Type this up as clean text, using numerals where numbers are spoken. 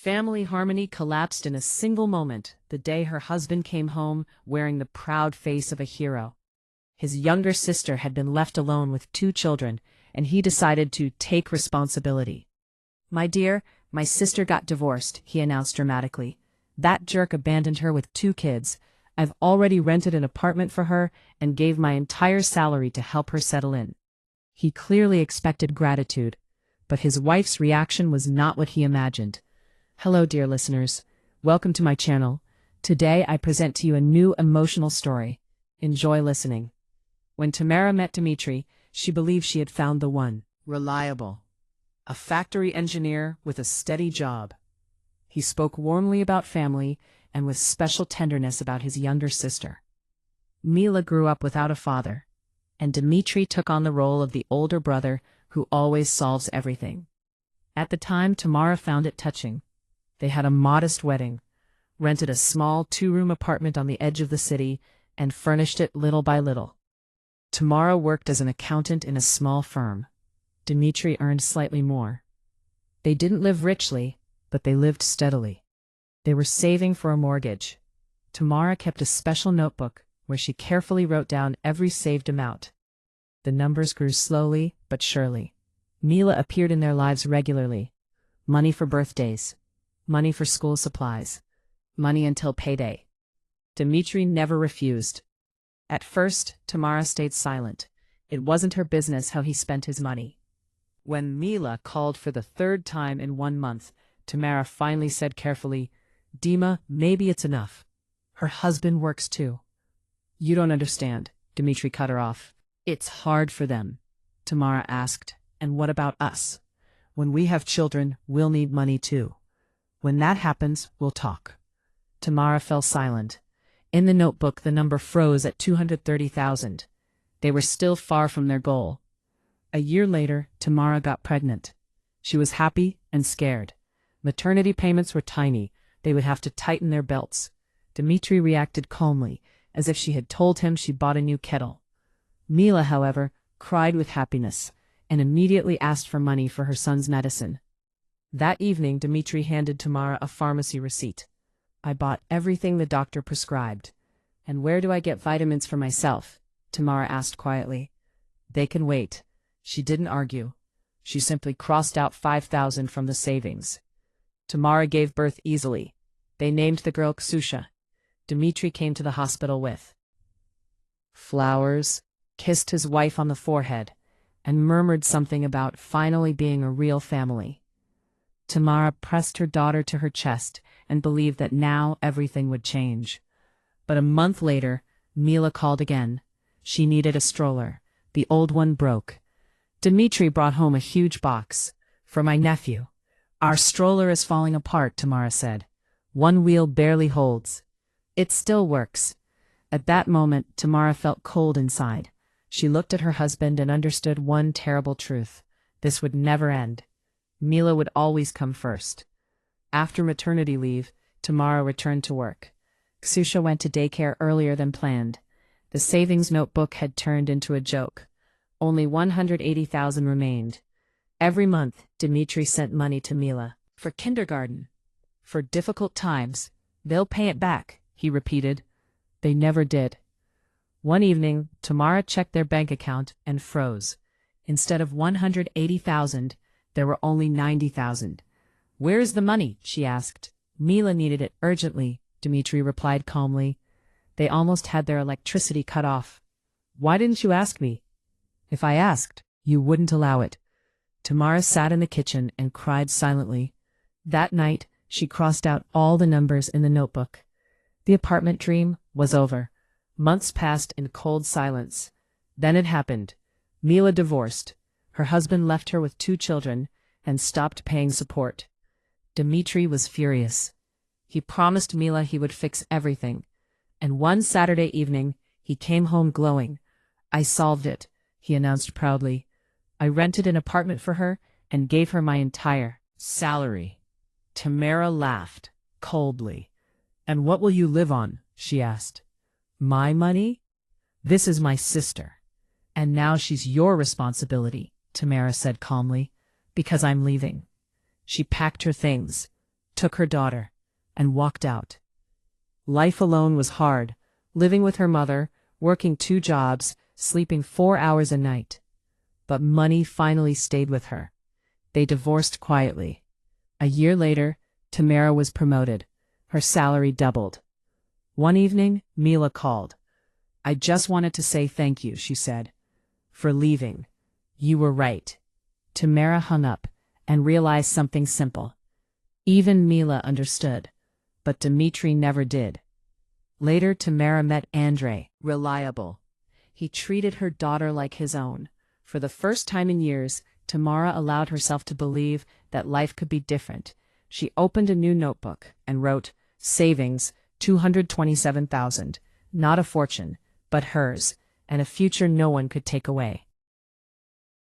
Family harmony collapsed in a single moment the day her husband came home wearing the proud face of a hero. His younger sister had been left alone with 2 children, and he decided to take responsibility. "My dear, my sister got divorced," he announced dramatically. "That jerk abandoned her with 2 kids. I've already rented an apartment for her and gave my entire salary to help her settle in." He clearly expected gratitude, but his wife's reaction was not what he imagined. Hello, dear listeners. Welcome to my channel. Today I present to you a new emotional story. Enjoy listening. When Tamara met Dmitry, she believed she had found the one. Reliable. A factory engineer with a steady job. He spoke warmly about family and with special tenderness about his younger sister. Mila grew up without a father, and Dmitry took on the role of the older brother who always solves everything. At the time, Tamara found it touching. They had a modest wedding, rented a small 2-room apartment on the edge of the city, and furnished it little by little. Tamara worked as an accountant in a small firm. Dmitry earned slightly more. They didn't live richly, but they lived steadily. They were saving for a mortgage. Tamara kept a special notebook where she carefully wrote down every saved amount. The numbers grew slowly but surely. Mila appeared in their lives regularly. Money for birthdays. Money for school supplies. Money until payday. Dmitry never refused. At first, Tamara stayed silent. It wasn't her business how he spent his money. When Mila called for the 3rd time in 1 month, Tamara finally said carefully, "Dima, maybe it's enough. Her husband works too." "You don't understand," Dmitry cut her off. "It's hard for them." Tamara asked, "And what about us? When we have children, we'll need money too. When that happens, we'll talk." Tamara fell silent. In the notebook, the number froze at 230,000. They were still far from their goal. A year later, Tamara got pregnant. She was happy and scared. Maternity payments were tiny. They would have to tighten their belts. Dmitry reacted calmly, as if she had told him she bought a new kettle. Mila, however, cried with happiness, and immediately asked for money for her son's medicine. That evening, Dmitry handed Tamara a pharmacy receipt. "I bought everything the doctor prescribed." "And where do I get vitamins for myself?" Tamara asked quietly. "They can wait." She didn't argue. She simply crossed out 5,000 from the savings. Tamara gave birth easily. They named the girl Ksusha. Dmitry came to the hospital with flowers, kissed his wife on the forehead, and murmured something about finally being a real family. Tamara pressed her daughter to her chest and believed that now everything would change. But a month later, Mila called again. She needed a stroller. The old one broke. Dmitry brought home a huge box. "For my nephew." "Our stroller is falling apart," Tamara said. "One wheel barely holds." "It still works." At that moment, Tamara felt cold inside. She looked at her husband and understood one terrible truth. This would never end. Mila would always come first. After maternity leave, Tamara returned to work. Ksusha went to daycare earlier than planned. The savings notebook had turned into a joke. Only 180,000 remained. Every month, Dmitry sent money to Mila. "For kindergarten. For difficult times. They'll pay it back," he repeated. They never did. One evening, Tamara checked their bank account and froze. Instead of 180,000, there were only 90,000. "Where is the money?" she asked. "Mila needed it urgently," Dmitry replied calmly. "They almost had their electricity cut off." "Why didn't you ask me?" "If I asked, you wouldn't allow it." Tamara sat in the kitchen and cried silently. That night, she crossed out all the numbers in the notebook. The apartment dream was over. Months passed in cold silence. Then it happened. Mila divorced. Her husband left her with 2 children and stopped paying support. Dmitry was furious. He promised Mila he would fix everything. And one Saturday evening, he came home glowing. "I solved it," he announced proudly. "I rented an apartment for her and gave her my entire salary." Tamara laughed coldly. "And what will you live on?" she asked. "My money? This is my sister. And now she's your responsibility," Tamara said calmly, "because I'm leaving." She packed her things, took her daughter, and walked out. Life alone was hard, living with her mother, working 2 jobs, sleeping 4 hours a night. But money finally stayed with her. They divorced quietly. A year later, Tamara was promoted. Her salary doubled. One evening, Mila called. "I just wanted to say thank you," she said, "for leaving. You were right." Tamara hung up and realized something simple. Even Mila understood, but Dmitri never did. Later, Tamara met Andrei, reliable. He treated her daughter like his own. For the first time in years, Tamara allowed herself to believe that life could be different. She opened a new notebook and wrote, "Savings, 227,000, not a fortune, but hers, and a future no one could take away."